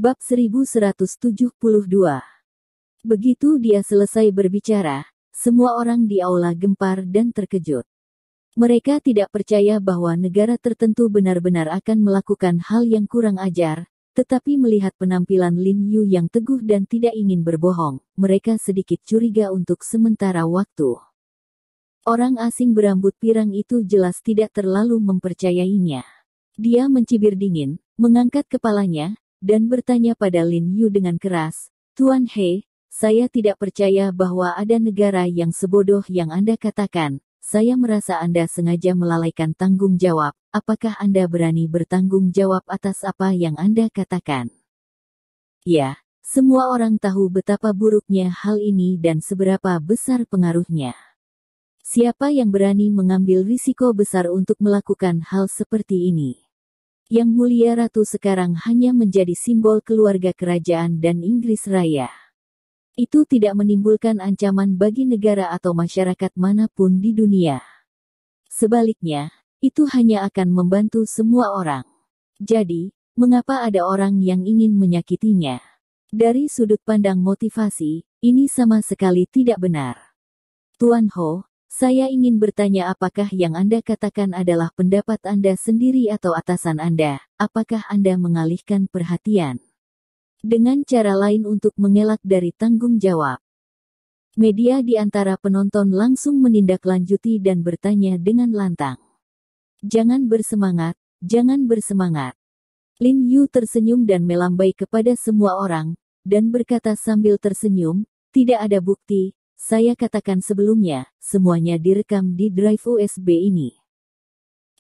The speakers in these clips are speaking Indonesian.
Bab 1172. Begitu dia selesai berbicara, semua orang di aula gempar dan terkejut. Mereka tidak percaya bahwa negara tertentu benar-benar akan melakukan hal yang kurang ajar, tetapi melihat penampilan Lin Yu yang teguh dan tidak ingin berbohong, mereka sedikit curiga untuk sementara waktu. Orang asing berambut pirang itu jelas tidak terlalu mempercayainya. Dia mencibir dingin, mengangkat kepalanya, dan bertanya pada Lin Yu dengan keras, "Tuan He, saya tidak percaya bahwa ada negara yang sebodoh yang Anda katakan. Saya merasa Anda sengaja melalaikan tanggung jawab. Apakah Anda berani bertanggung jawab atas apa yang Anda katakan?" Ya, semua orang tahu betapa buruknya hal ini dan seberapa besar pengaruhnya. Siapa yang berani mengambil risiko besar untuk melakukan hal seperti ini? Yang Mulia Ratu sekarang hanya menjadi simbol keluarga kerajaan dan Inggris Raya. Itu tidak menimbulkan ancaman bagi negara atau masyarakat manapun di dunia. Sebaliknya, itu hanya akan membantu semua orang. Jadi, mengapa ada orang yang ingin menyakitinya? Dari sudut pandang motivasi, ini sama sekali tidak benar. Tuan Ho, saya ingin bertanya, apakah yang Anda katakan adalah pendapat Anda sendiri atau atasan Anda? Apakah Anda mengalihkan perhatian dengan cara lain untuk mengelak dari tanggung jawab? Media di antara penonton langsung menindaklanjuti dan bertanya dengan lantang. "Jangan bersemangat, jangan bersemangat." Lin Yu tersenyum dan melambai kepada semua orang, dan berkata sambil tersenyum, "Tidak ada bukti. Saya katakan sebelumnya, semuanya direkam di drive USB ini."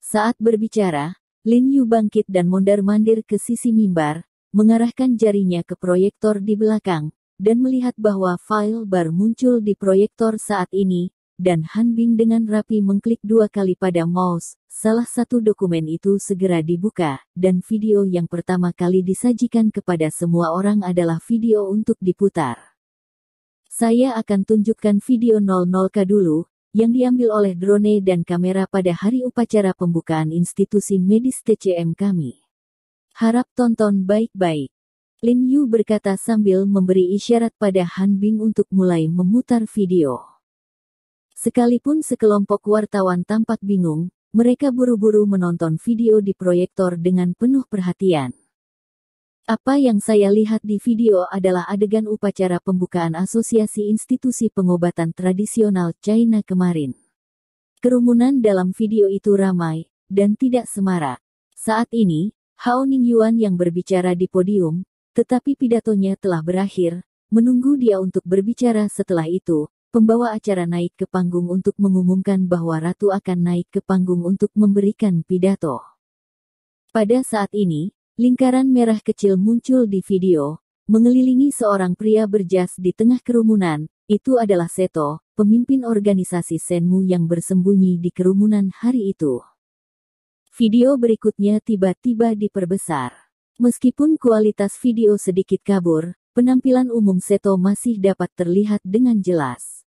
Saat berbicara, Lin Yu bangkit dan mondar-mandir ke sisi mimbar, mengarahkan jarinya ke proyektor di belakang, dan melihat bahwa file bar muncul di proyektor saat ini, dan Han Bing dengan rapi mengklik 2 kali pada mouse. Salah satu dokumen itu segera dibuka, dan video yang pertama kali disajikan kepada semua orang adalah video untuk diputar. "Saya akan tunjukkan video 00K dulu, yang diambil oleh drone dan kamera pada hari upacara pembukaan institusi medis TCM kami. Harap tonton baik-baik." Lin Yu berkata sambil memberi isyarat pada Han Bing untuk mulai memutar video. Sekalipun sekelompok wartawan tampak bingung, mereka buru-buru menonton video di proyektor dengan penuh perhatian. Apa yang saya lihat di video adalah adegan upacara pembukaan Asosiasi Institusi Pengobatan Tradisional China kemarin. Kerumunan dalam video itu ramai, dan tidak semarak. Saat ini, Hao Ningyuan yang berbicara di podium, tetapi pidatonya telah berakhir. Menunggu dia untuk berbicara setelah itu, pembawa acara naik ke panggung untuk mengumumkan bahwa Ratu akan naik ke panggung untuk memberikan pidato. Pada saat ini, lingkaran merah kecil muncul di video, mengelilingi seorang pria berjas di tengah kerumunan. Itu adalah Seto, pemimpin organisasi Shenmu yang bersembunyi di kerumunan hari itu. Video berikutnya tiba-tiba diperbesar. Meskipun kualitas video sedikit kabur, penampilan umum Seto masih dapat terlihat dengan jelas.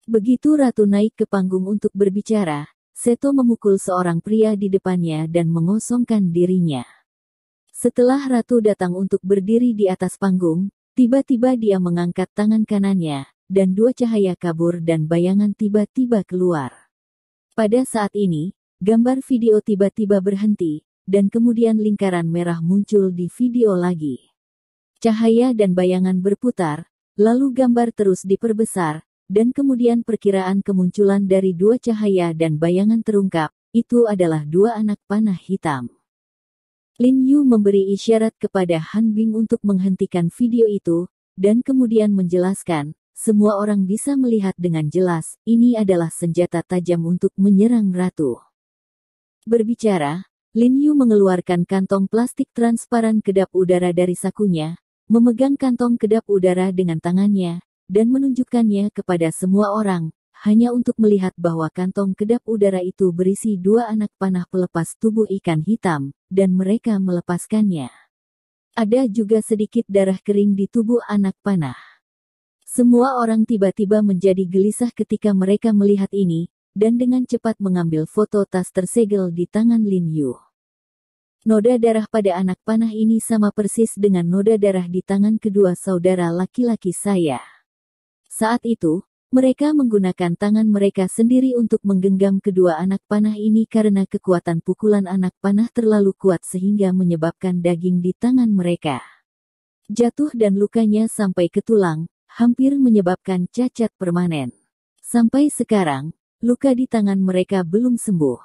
Begitu Ratu naik ke panggung untuk berbicara, Seto memukul seorang pria di depannya dan mengosongkan dirinya. Setelah Ratu datang untuk berdiri di atas panggung, tiba-tiba dia mengangkat tangan kanannya, dan 2 cahaya kabur dan bayangan tiba-tiba keluar. Pada saat ini, gambar video tiba-tiba berhenti, dan kemudian lingkaran merah muncul di video lagi. Cahaya dan bayangan berputar, lalu gambar terus diperbesar, dan kemudian perkiraan kemunculan dari 2 cahaya dan bayangan terungkap. Itu adalah 2 anak panah hitam. Lin Yu memberi isyarat kepada Han Bing untuk menghentikan video itu, dan kemudian menjelaskan, semua orang bisa melihat dengan jelas, ini adalah senjata tajam untuk menyerang Ratu. Berbicara, Lin Yu mengeluarkan kantong plastik transparan kedap udara dari sakunya, memegang kantong kedap udara dengan tangannya, dan menunjukkannya kepada semua orang, hanya untuk melihat bahwa kantong kedap udara itu berisi 2 anak panah pelepas tubuh ikan hitam, dan mereka melepaskannya. Ada juga sedikit darah kering di tubuh anak panah. Semua orang tiba-tiba menjadi gelisah ketika mereka melihat ini, dan dengan cepat mengambil foto tas tersegel di tangan Lin Yu. Noda darah pada anak panah ini sama persis dengan noda darah di tangan kedua saudara laki-laki saya. Saat itu, mereka menggunakan tangan mereka sendiri untuk menggenggam kedua anak panah ini karena kekuatan pukulan anak panah terlalu kuat sehingga menyebabkan daging di tangan mereka jatuh dan lukanya sampai ke tulang, hampir menyebabkan cacat permanen. Sampai sekarang, luka di tangan mereka belum sembuh.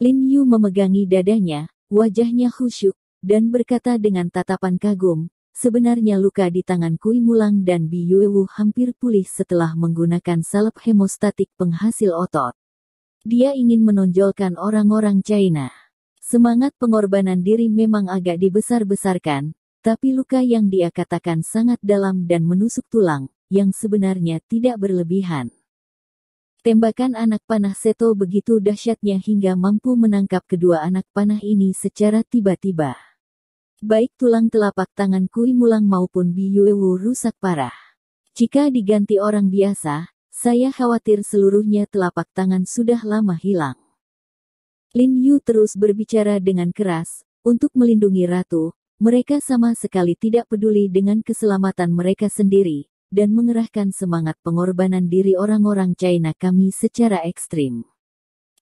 Lin Yu memegangi dadanya, wajahnya khusyuk, dan berkata dengan tatapan kagum, sebenarnya luka di tangan Kui Mulang dan Bi Yuewu hampir pulih setelah menggunakan salep hemostatik penghasil otot. Dia ingin menonjolkan orang-orang China. Semangat pengorbanan diri memang agak dibesar-besarkan, tapi luka yang dia katakan sangat dalam dan menusuk tulang, yang sebenarnya tidak berlebihan. Tembakan anak panah Seto begitu dahsyatnya hingga mampu menangkap kedua anak panah ini secara tiba-tiba. Baik tulang telapak tangan Kui Mulang maupun Bi Yuewu rusak parah. Jika diganti orang biasa, saya khawatir seluruhnya telapak tangan sudah lama hilang. Lin Yu terus berbicara dengan keras, untuk melindungi ratu, mereka sama sekali tidak peduli dengan keselamatan mereka sendiri, dan mengerahkan semangat pengorbanan diri orang-orang China kami secara ekstrim.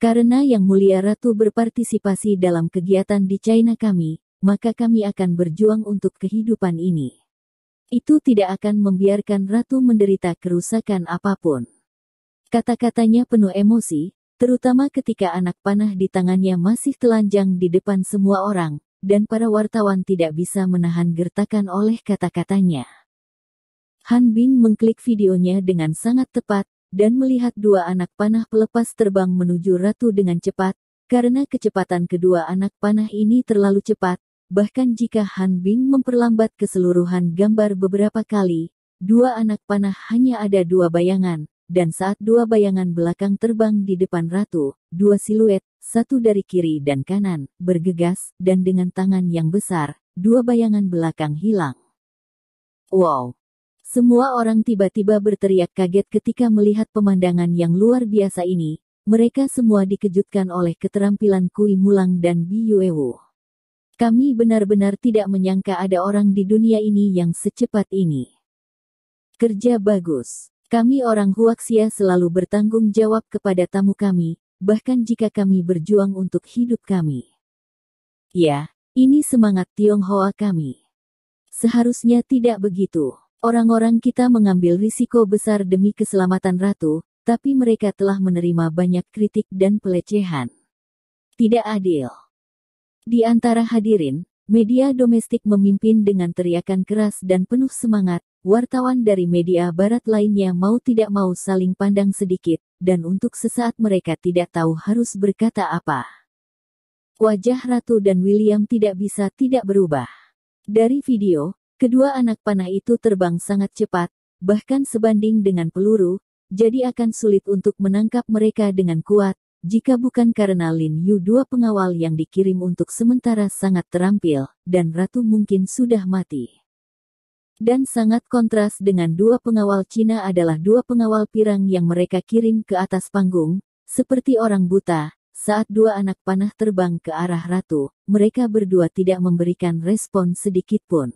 Karena Yang Mulia Ratu berpartisipasi dalam kegiatan di China kami, maka kami akan berjuang untuk kehidupan ini. Itu tidak akan membiarkan Ratu menderita kerusakan apapun. Kata-katanya penuh emosi, terutama ketika anak panah di tangannya masih telanjang di depan semua orang, dan para wartawan tidak bisa menahan gertakan oleh kata-katanya. Han Bing mengklik videonya dengan sangat tepat, dan melihat dua anak panah pelepas terbang menuju Ratu dengan cepat, karena kecepatan kedua anak panah ini terlalu cepat, bahkan jika Han Bing memperlambat keseluruhan gambar beberapa kali, dua anak panah hanya ada dua bayangan, dan saat dua bayangan belakang terbang di depan Ratu, dua siluet, satu dari kiri dan kanan, bergegas, dan dengan tangan yang besar, dua bayangan belakang hilang. Wow! Semua orang tiba-tiba berteriak kaget ketika melihat pemandangan yang luar biasa ini. Mereka semua dikejutkan oleh keterampilan Kui Mulang dan Bi Yuewu. Kami benar-benar tidak menyangka ada orang di dunia ini yang secepat ini. Kerja bagus. Kami orang Huaxia selalu bertanggung jawab kepada tamu kami, bahkan jika kami berjuang untuk hidup kami. Ya, ini semangat Tionghoa kami. Seharusnya tidak begitu. Orang-orang kita mengambil risiko besar demi keselamatan Ratu, tapi mereka telah menerima banyak kritik dan pelecehan. Tidak adil. Di antara hadirin, media domestik memimpin dengan teriakan keras dan penuh semangat. Wartawan dari media barat lainnya mau tidak mau saling pandang sedikit, dan untuk sesaat mereka tidak tahu harus berkata apa. Wajah Ratu dan William tidak bisa tidak berubah. Dari video, kedua anak panah itu terbang sangat cepat, bahkan sebanding dengan peluru, jadi akan sulit untuk menangkap mereka dengan kuat, jika bukan karena Lin Yu dua pengawal yang dikirim untuk sementara sangat terampil, dan Ratu mungkin sudah mati. Dan sangat kontras dengan dua pengawal Cina adalah dua pengawal pirang yang mereka kirim ke atas panggung, seperti orang buta. Saat dua anak panah terbang ke arah Ratu, mereka berdua tidak memberikan respon sedikit pun.